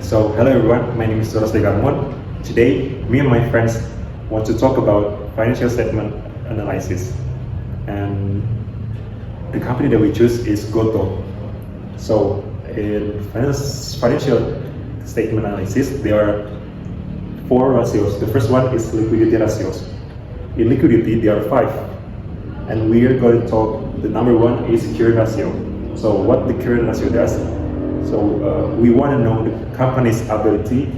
So, hello everyone, my name is Goto. Today, me and my friends want to talk about financial statement analysis. And the company that we choose is Goto. So, in financial statement analysis, there are four ratios. The first one is liquidity ratios. In liquidity, there are five. And we are going to talk, the number one is current ratio. So, what the current ratio does? So we want to know the company's ability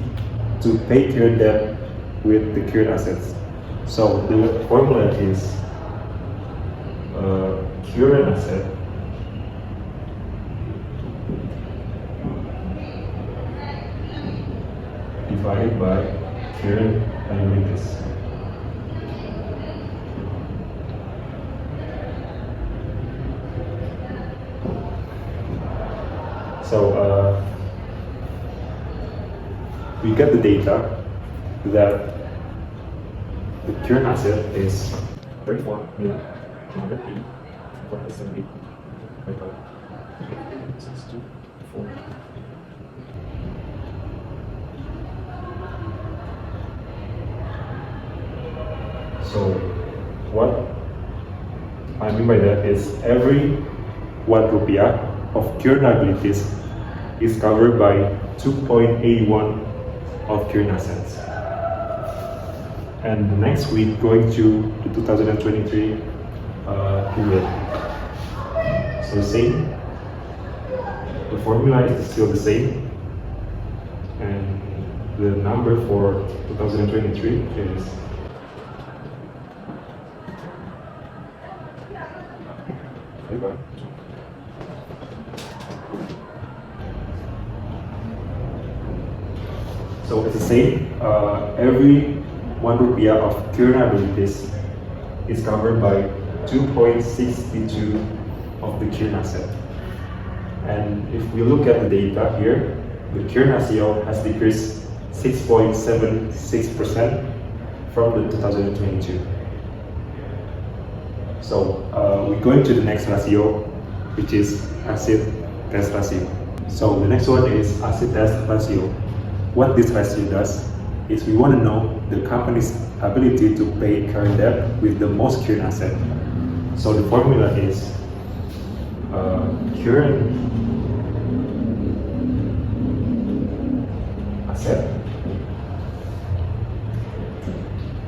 to pay current debt with the current assets. So the formula is current asset divided by current liabilities. So we get the data that the current asset is 34,478,578. So what I mean by that is every 1 rupiah of current liabilities is covered by 2.81 of current assets. And next week going to the 2023 period. So same, the formula is still the same, and the number for 2023 is so it's the same. Every 1 rupiah of current liabilities is covered by 2.62 of the current asset. And if we look at the data here, the current ratio has decreased 6.76% from the 2022. So we're going to the next ratio, which is asset test ratio. So the next one is asset test ratio. What this ratio does is we want to know the company's ability to pay current debt with the most current asset. So the formula is current asset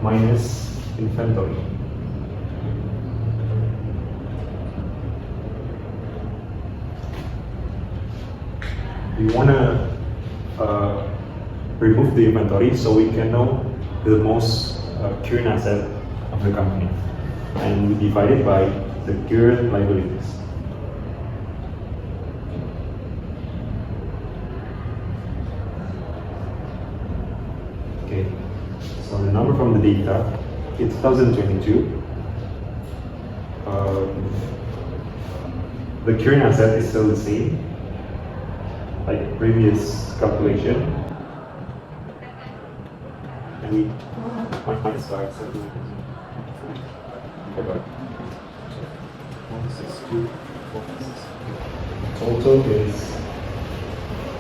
minus inventory. We want to remove the inventory so we can know the most current asset of the company, and we divide it by the current liabilities. Okay, so the number from the data in 2022, the current asset is still the same like previous calculation. And we minus 5, so total is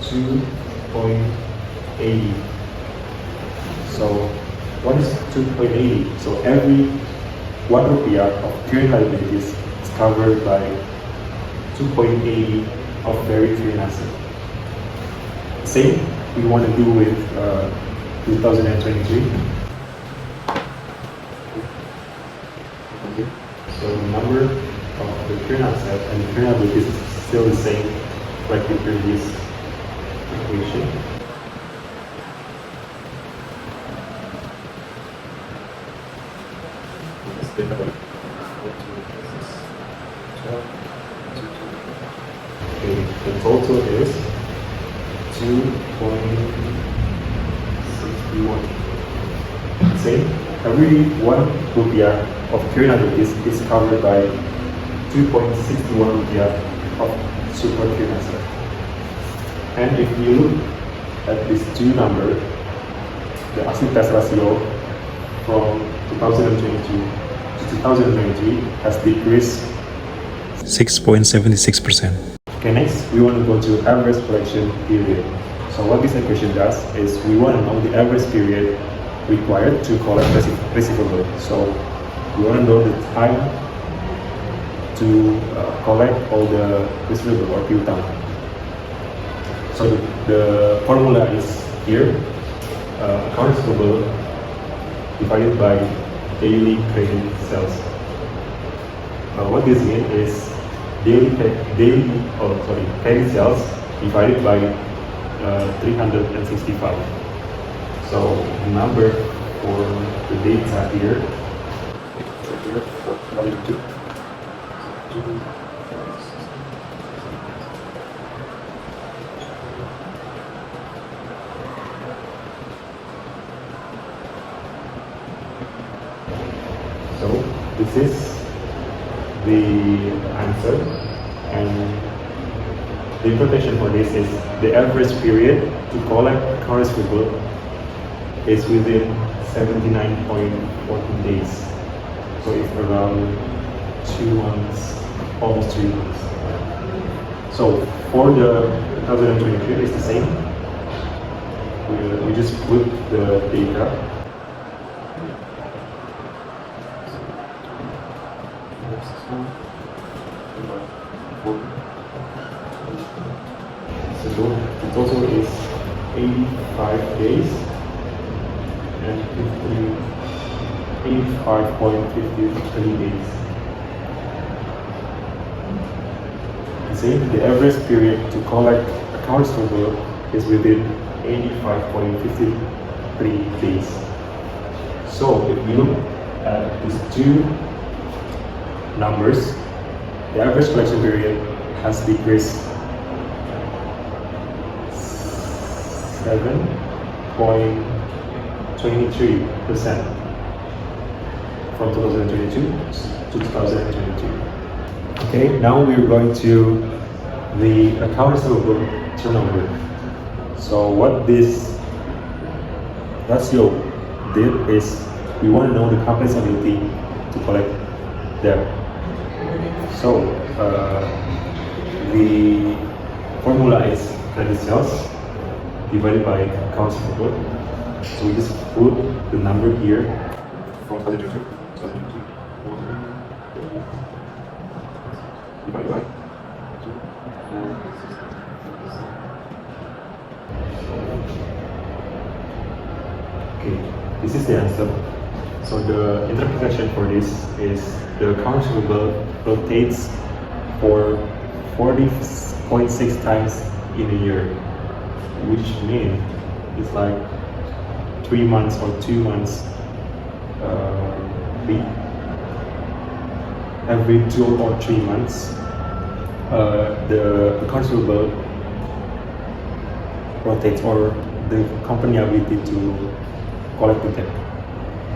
2.80. So what is 2.80? So every 1 rupiah of current liabilities is covered by 2.80 of very current asset. Same we want to do with 2023. Okay. So the number of the current asset and the current liabilities is still the same like the previous equation. Okay, the total is 2.61. Same, every 1 rupiah of current liabilities is covered by 2.61 rupiah of super current asset. And if you look at these two numbers, the asset test ratio from 2022 to 2023 has decreased 6.76%. Okay, next we want to go to average collection period. So what this equation does is we want to know the average period required to collect receivable. So we want to know the time to collect all the receivable or piutang. So the formula is here, account receivable divided by daily credit sales. What this means is credit sales divided by 365. So the number for the data here, so this is the answer, and the interpretation for this is the average period to collect account receivable is within 79.14 days. So it's around 2 months, almost 3 months. So for the 2023, it's the same. We just put the data. So the total is 85 days and 85.53 days. The average period to collect accounts receivable is within 85.53 days. So if we look at these two numbers, the average collection period has decreased 7.23% from 2022 to 2022. Okay, now we're going to the account receivable turnover. So what this ratio did is we want to know the company's ability to collect debt. So the formula is credit sales divided by accounts receivable. So we just put the number here from 2022 divided by 2. Okay, this is the answer. So the interpretation for this is the account receivable rotates for 40.6 times in a year, which means it's like 3 months or 2 months every 2 or 3 months. The account receivable rotates, or the company ability to collect the debt.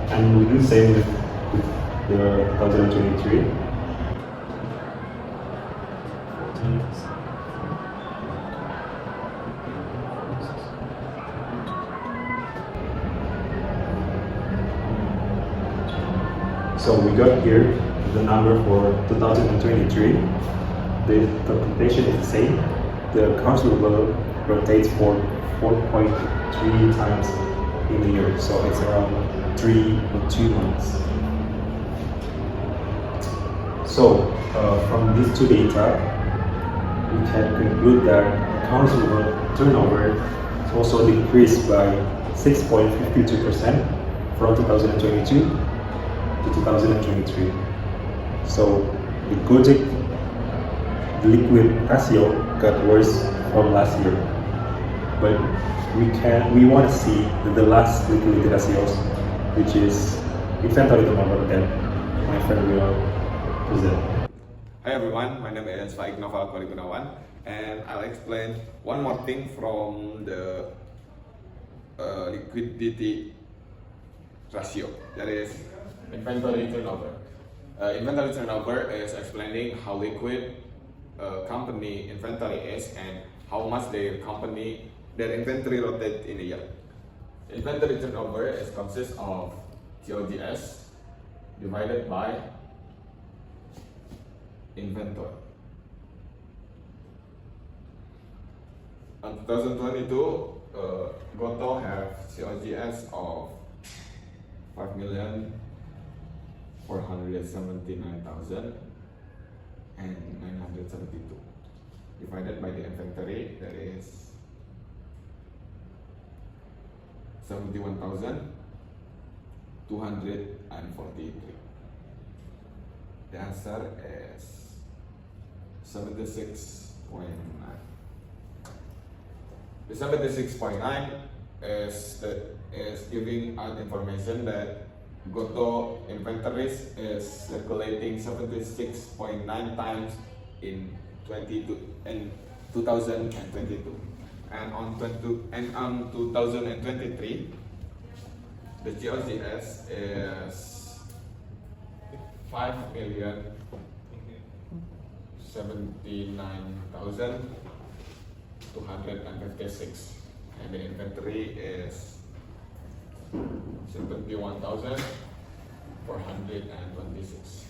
And we do the same with the 2023. So we got here the number for 2023. The interpretation is the same. The account receivable rotates for 4.3 times in a year, so it's around 3 or 2 months. So from these two data, we can conclude that account receivable turnover also decreased by 6.52% from 2022 to 2023. So the Gojek liquid ratio got worse from last year, but we want to see the last liquidity ratios, which is inventory turnover, that my friend will present. Hi everyone, my name is Faik Noval Korigunawan, and I'll explain one more thing from the liquidity ratio, that is inventory turnover. Inventory turnover is explaining how liquid company inventory is and how much their inventory rotate in a year. Inventory turnover is consists of COGS divided by inventory. On 2022, Goto have COGS of 5,479,972 divided by the inventory, that is 71,243. The answer is 76.9. The 76.9 is giving out information that Goto inventories is circulating 76.9 times in 2022, and on 2023 the GOGS is 5,079,256, and the inventory is 71,426.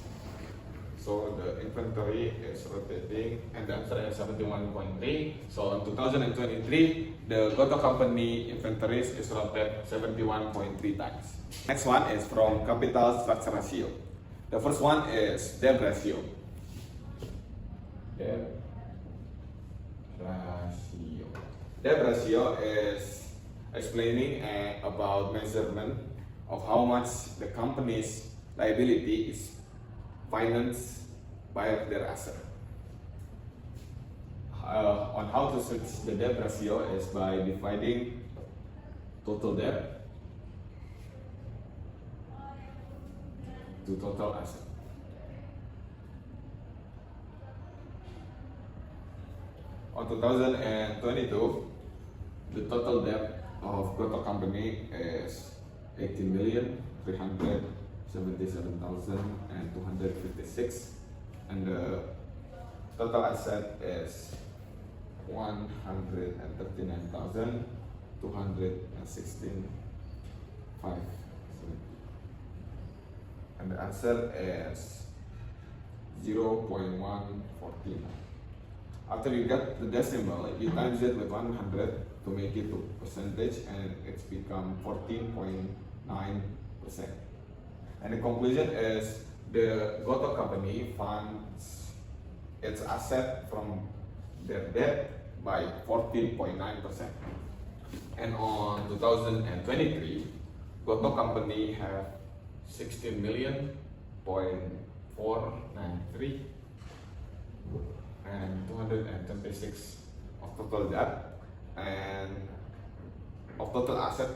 So the inventory is rotating, and the answer is 71.3. So in 2023, the Goto company inventories is rotated 71.3 times. Next one is from capital structure ratio. The first one is debt ratio. Debt ratio. Debt ratio is explaining about measurement of how much the company's liability is financed by their asset. On how to search the debt ratio is by dividing total debt to total asset. On 2022, the total debt of Goto company is 18,377,256, and the total asset is 139,216,570, and the answer is 0.114. After you get the decimal, you times it with 100 to make it to percentage, and it's become 14.9%. And the conclusion is the Goto company funds its asset from their debt by 14.9%. And on 2023, Goto company have 16,493 and 226 of total debt, and of total asset.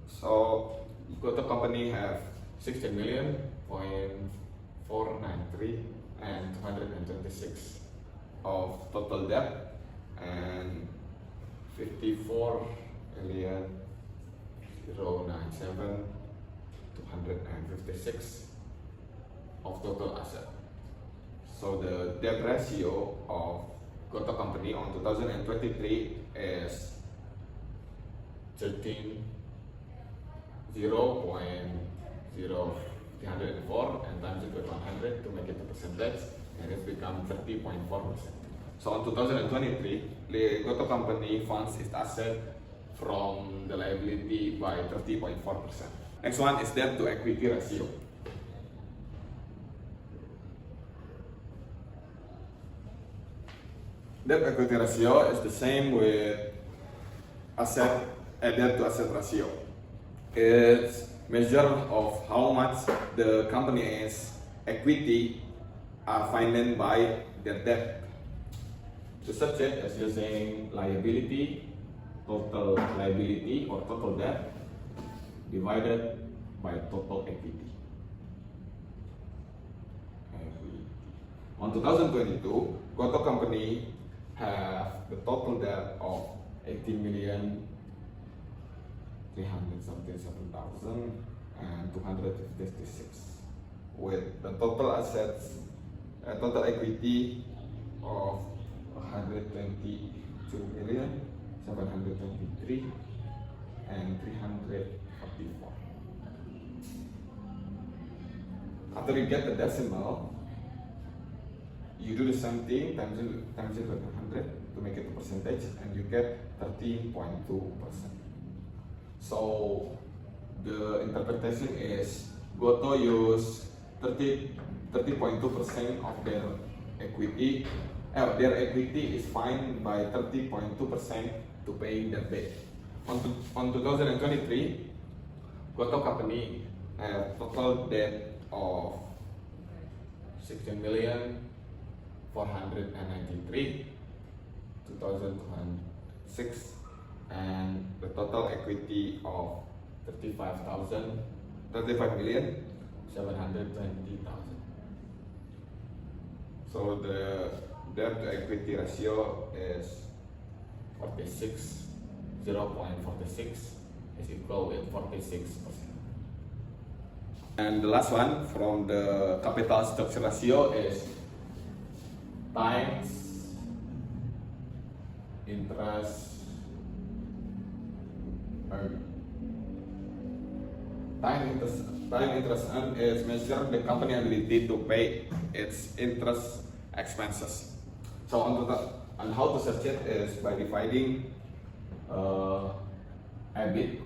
So Goto company have 16,493 and 226 of total debt, and 54,097,256 of total asset. So the debt ratio of Goto company on 2023 is 0.0304, and times it with 100 to make it a percentage, and it becomes 30.4%. So in 2023, the Goto company funds its asset from the liability by 30.4%. Next one is debt to equity ratio. Debt equity ratio is the same with debt to asset ratio. It's measure of how much the company's equity are financed by their debt. The subject is using total liability or total debt divided by total equity. On 2022, Goto company have the total debt of 18,377,256, with the total assets, total equity of 122,723 and 344. After you get the decimal, you do the same thing, times it with 100 to make it a percentage, and you get 30.2%. So the interpretation is Goto use 30.2% of their equity. Their equity is fine by 30.2% to pay their debt. On 2023, Goto company have total debt of 16,493,206, and the total equity of 35,720,000. So the debt to equity ratio is 0.46 is equal with 46%. And the last one from the capital structure ratio is times interest earned. Time interest earned is measured the company ability to pay its interest expenses. So on how to search it is by dividing EBIT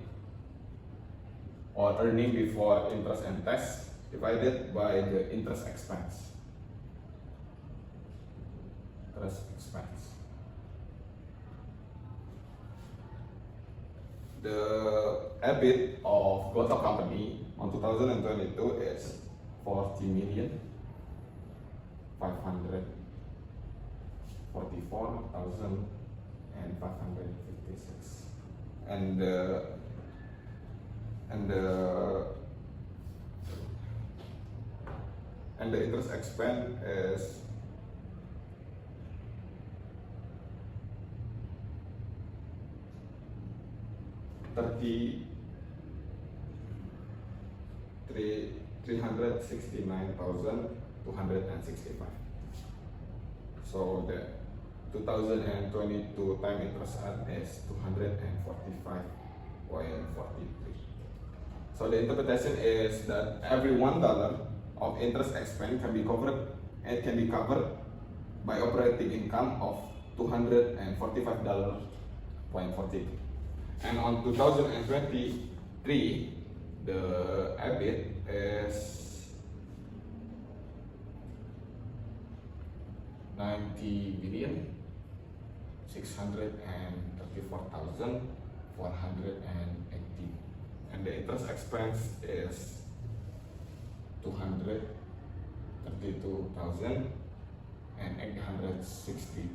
or earning before interest and tax divided by the interest expense. The EBIT of Goto company on 2022 is 40,544,556, and the interest expense is 369,265. So the 2022 time interest earned is 245.43. So the interpretation is that every $1 of interest expense can be covered by operating income of $245.43. And on 2023, the EBIT is 90,634,480, and the interest expense is 232,863.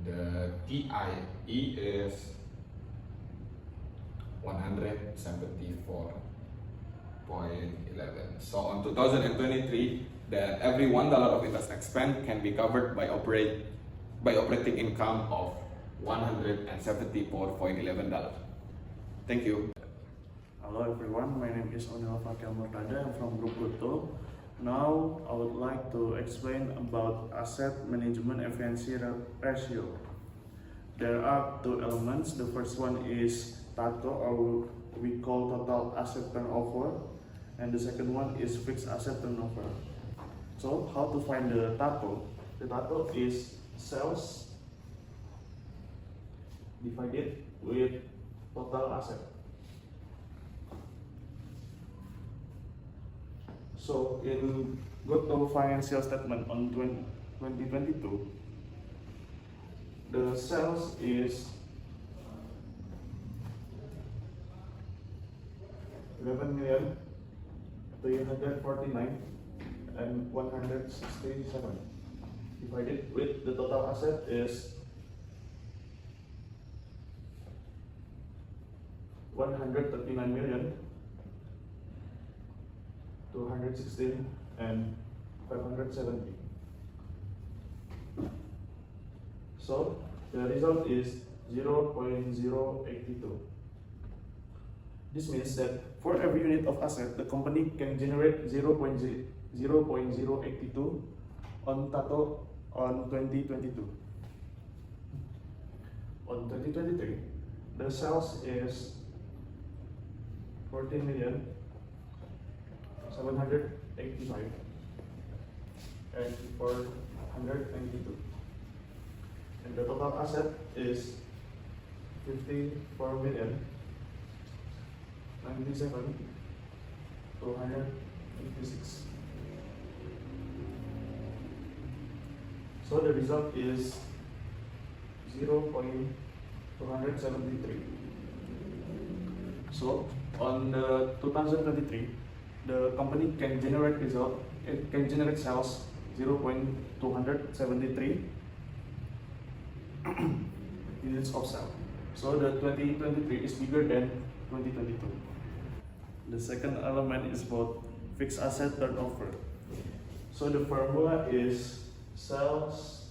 The TIE is 174.11. So on 2023, that every $1 of interest expense can be covered by operating income of $174.11. Thank you. Hello everyone, my name is Onel Fakil Murtada. I'm from Group Goto. Now I would like to explain about asset management efficiency ratio. There are two elements. The first one is TATO, or we call total asset turnover, and the second one is fixed asset turnover. So how to find the TATO? The TATO is sales divided with total asset. So in Goto financial statement on 2022, the sales is 11,349,167 divided with the total asset is 139,216,570. So the result is 0.082. This means that for every unit of asset, the company can generate 0.082 on TATO on 2022. On 2023, the sales is 14,785,000 and 492. And the total asset is 54,097,256. So the result is 0.273. So on the 2023, the company can generate sales 0.273 units of sale. So the 2023 is bigger than 2022. The second element is about fixed asset turnover. So the formula is sales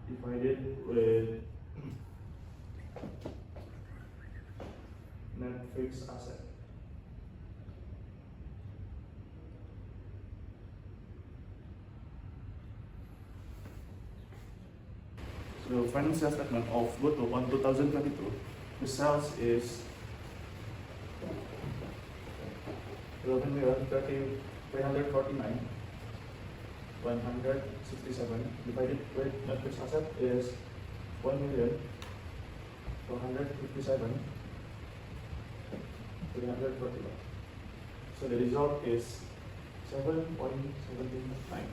divided with net fixed asset. So the financial statement of Goto on 2022, the sales is 11,349,167 divided with net fixed asset is 1,257,341. So the result is 7.79.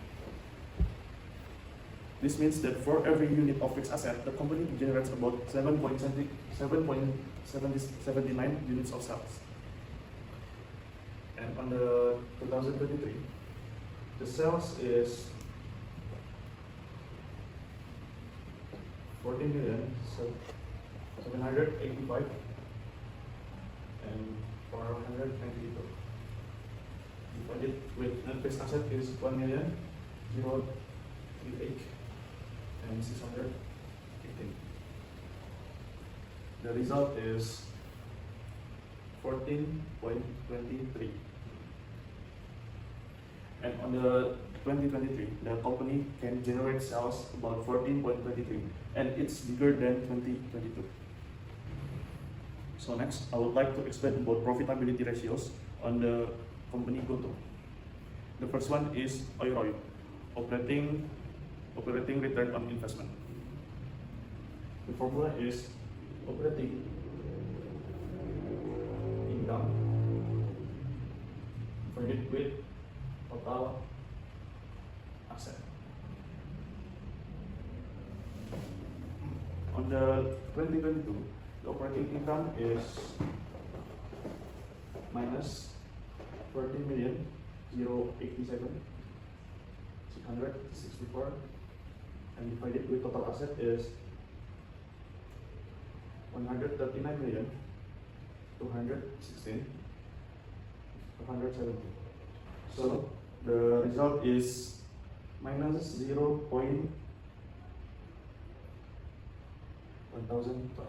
This means that for every unit of fixed asset, the company generates about 7.79 units of sales. And on the 2023, the sales is 14,785 and 492. Divided with net fixed asset is 1,038 and 618. The result is 14.23. And on the 2023, the company can generate sales about 14.23, and it's bigger than 2022. So next, I would like to explain about profitability ratios on the company Goto. The first one is OIROI, operating return on investment. The formula is operating income divided with total asset. On the 2022, the operating income is minus 14,087,664 and divided with total asset is 139,216,570. So the result is minus 0.1012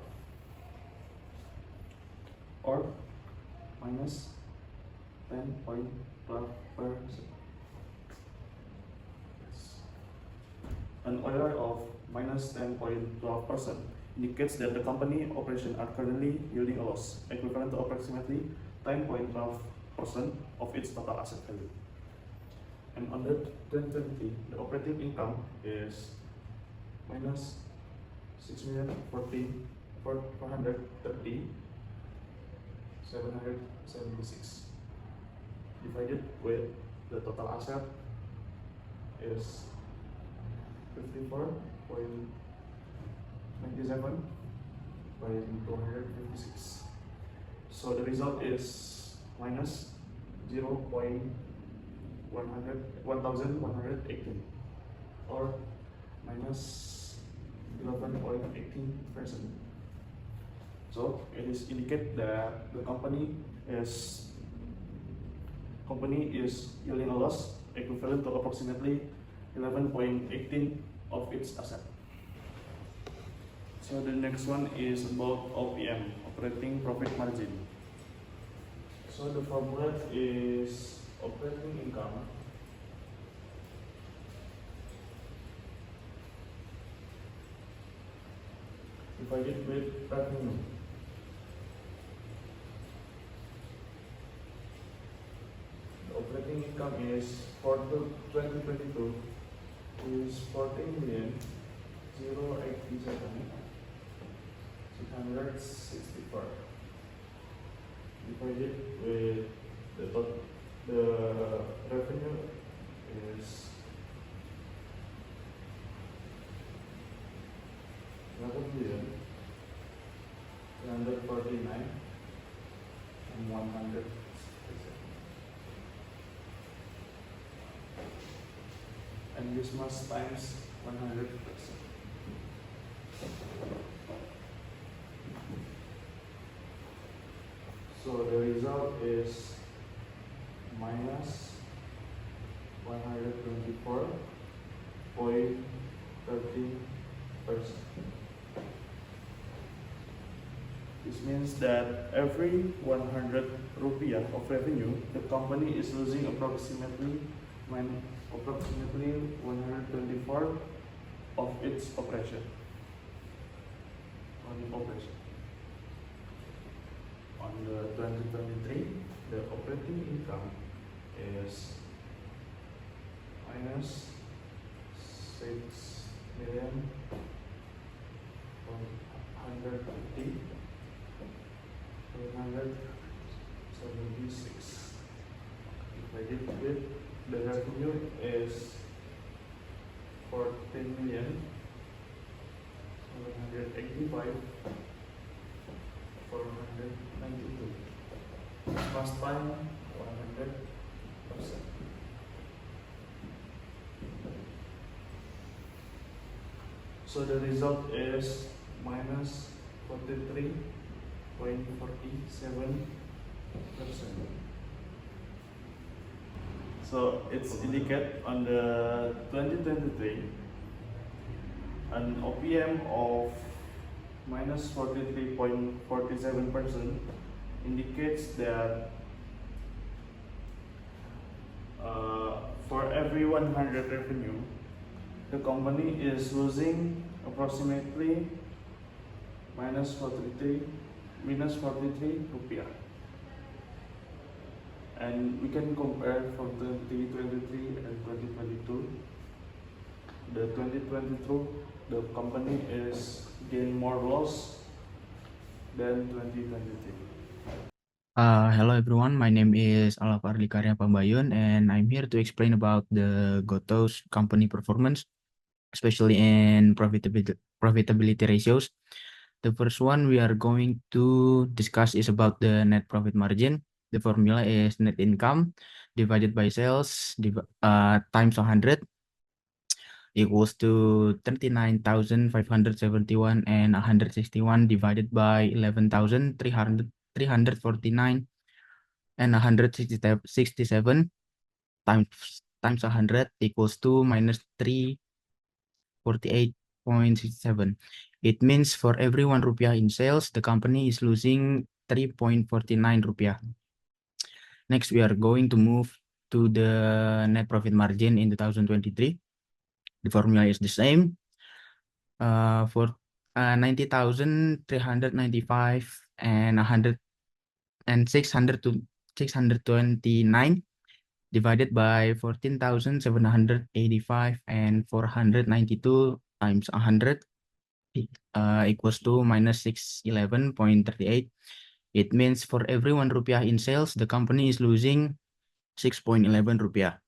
or minus 10.12%. An OIR of minus 10.12% indicates that the company operations are currently yielding a loss, equivalent to approximately 10.12% of its total asset value. And on the 2020, the operating income is minus 6,430,776 divided with the total asset is 54.97 by 256. So the result is minus 0.1118 or minus 11.18%. So it is indicate that the company is yielding a loss equivalent to approximately 11.18 of its asset. So the next one is about OPM, operating profit margin. So the formula is operating income divided with revenue. The operating income is for the 2022 is 14,087,664 divided with the revenue is 11,349 and 100. And this must times 100%. So the result is minus 124.13%. This means that every 100 rupiah of revenue, the company is losing approximately 124 of its operation. On the 2023, the operating income is minus 6,150,176 divided with the revenue is 14,785,492. Must time 100%. So the result is minus 43.47%. So it's indicated on the 2023 an OPM of minus 43.47% indicates that for every 100 revenue, the company is losing approximately minus 43 rupiah. And we can compare from 2023 and 2022. The 2022, the company is gain more loss than 2023. Hello everyone, my name is Alavardi Karya Pambayun and I'm here to explain about the Goto's company performance, especially in profitability ratios. The first one we are going to discuss is about the net profit margin. The formula is net income divided by sales times 100 equals to 39,571 and 161 divided by 11,349 and 167 times 100 equals to minus 348.67. It means for every 1 rupiah in sales, the company is losing 3.49 rupiah. Next, we are going to move to the net profit margin in 2023. The formula is the same. For 90,395 and 100 and 629 divided by 14,785 and 492 times 100 equals to minus 611.38. It means for every 1 rupiah in sales, the company is losing 6.11 rupiah.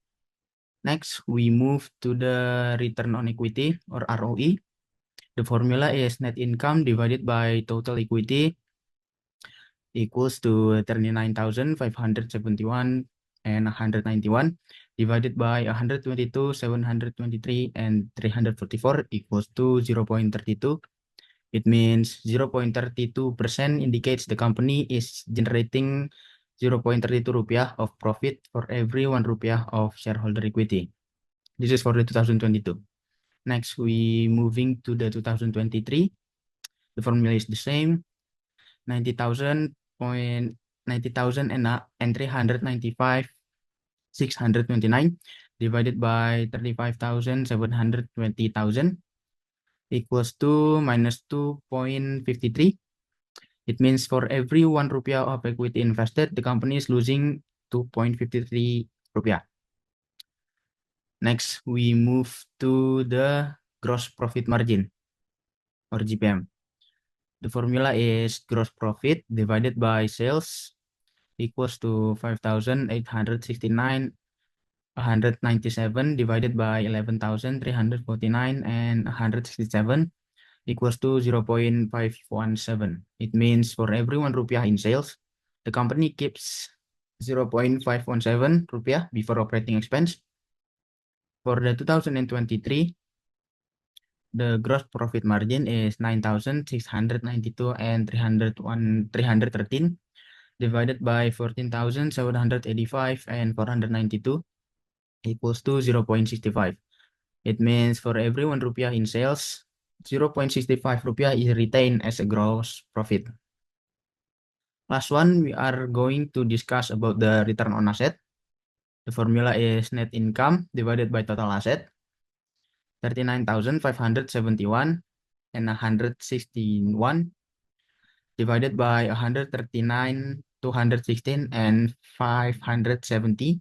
Next, we move to the return on equity or ROE. The formula is net income divided by total equity equals to 39,571 and 191 divided by 122, 723 and 344 equals to 0.32. It means 0.32% indicates the company is generating 0.32 rupiah of profit for every 1 rupiah of shareholder equity. This is for the 2022. Next, we moving to the 2023. The formula is the same. 90,000 and 395 629 divided by 35,720,000 equals to minus 2.53. It means for every 1 rupiah of equity invested, the company is losing 2.53 rupiah. Next, we move to the gross profit margin or GPM. The formula is gross profit divided by sales equals to 5,869 197 divided by 11,349 and 167 equals to 0.517. It means for every 1 rupiah in sales, the company keeps 0.517 rupiah before operating expense. For the 2023, the gross profit margin is 9,692 and 313 divided by 14,785 and 492 equals to 0.65. It means for every 1 rupiah in sales, 0.65 rupiah is retained as a gross profit. Last one, we are going to discuss about the return on asset. The formula is net income divided by total asset, 39,571 and 161 divided by 139, 216 and 570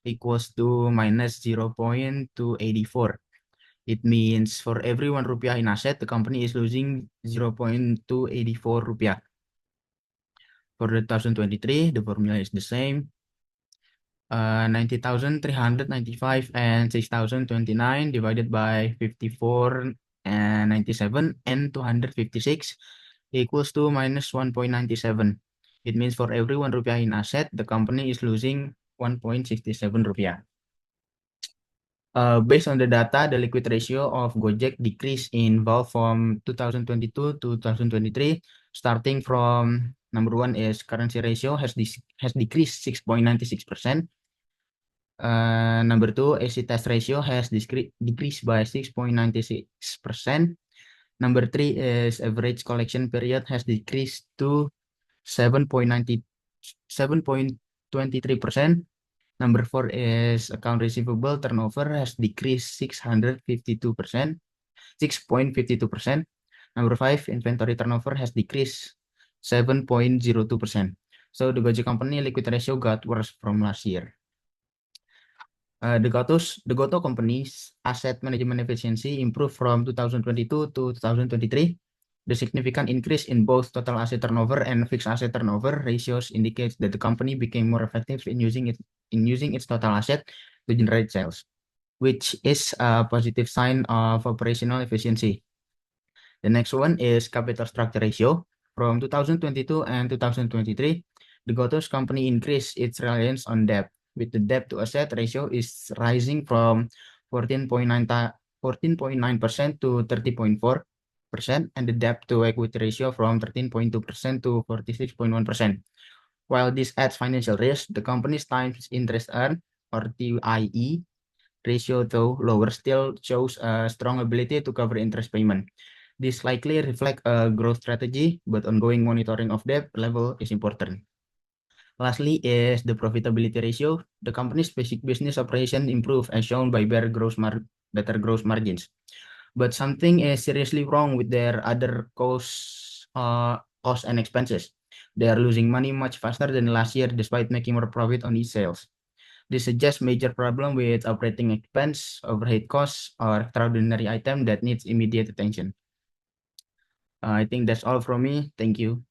equals to minus 0.284. It means for every 1 rupiah in asset, the company is losing 0.284 rupiah. For the 2023, the formula is the same. 90,395 and 6,029 divided by 54 and 97 and 256 equals to minus 1.97. It means for every 1 rupiah in asset, the company is losing 1.67 rupiah. Based on the data, the liquid ratio of Gojek decreased in both from 2022 to 2023. Starting from number 1 is currency ratio has decreased 6.96%. Number 2, AC test ratio has decreased by 6.96%. Number 3 is average collection period has decreased to 7.23%. Number 4 is account receivable turnover has decreased 6.52%. Number 5, inventory turnover has decreased 7.02%. So the Gojek company liquid ratio got worse from last year. The Goto company's asset management efficiency improved from 2022 to 2023. The significant increase in both total asset turnover and fixed asset turnover ratios indicates that the company became more effective in using its total asset to generate sales, which is a positive sign of operational efficiency. The next one is capital structure ratio. From 2022 and 2023, the Goto's company increased its reliance on debt, with the debt to asset ratio is rising from 14.9% to 30.4%, and the debt to equity ratio from 13.2% to 46.1%. While this adds financial risk, the company's times interest earned, or TIE, ratio, though lower, still shows a strong ability to cover interest payment. This likely reflects a growth strategy, but ongoing monitoring of debt level is important. Lastly is the profitability ratio. The company's basic business operation improved as shown by better gross margins. But something is seriously wrong with their other costs and expenses. They are losing money much faster than last year despite making more profit on each sales. This suggests major problem with operating expense, overhead costs, or extraordinary item that needs immediate attention. I think that's all from me. Thank you.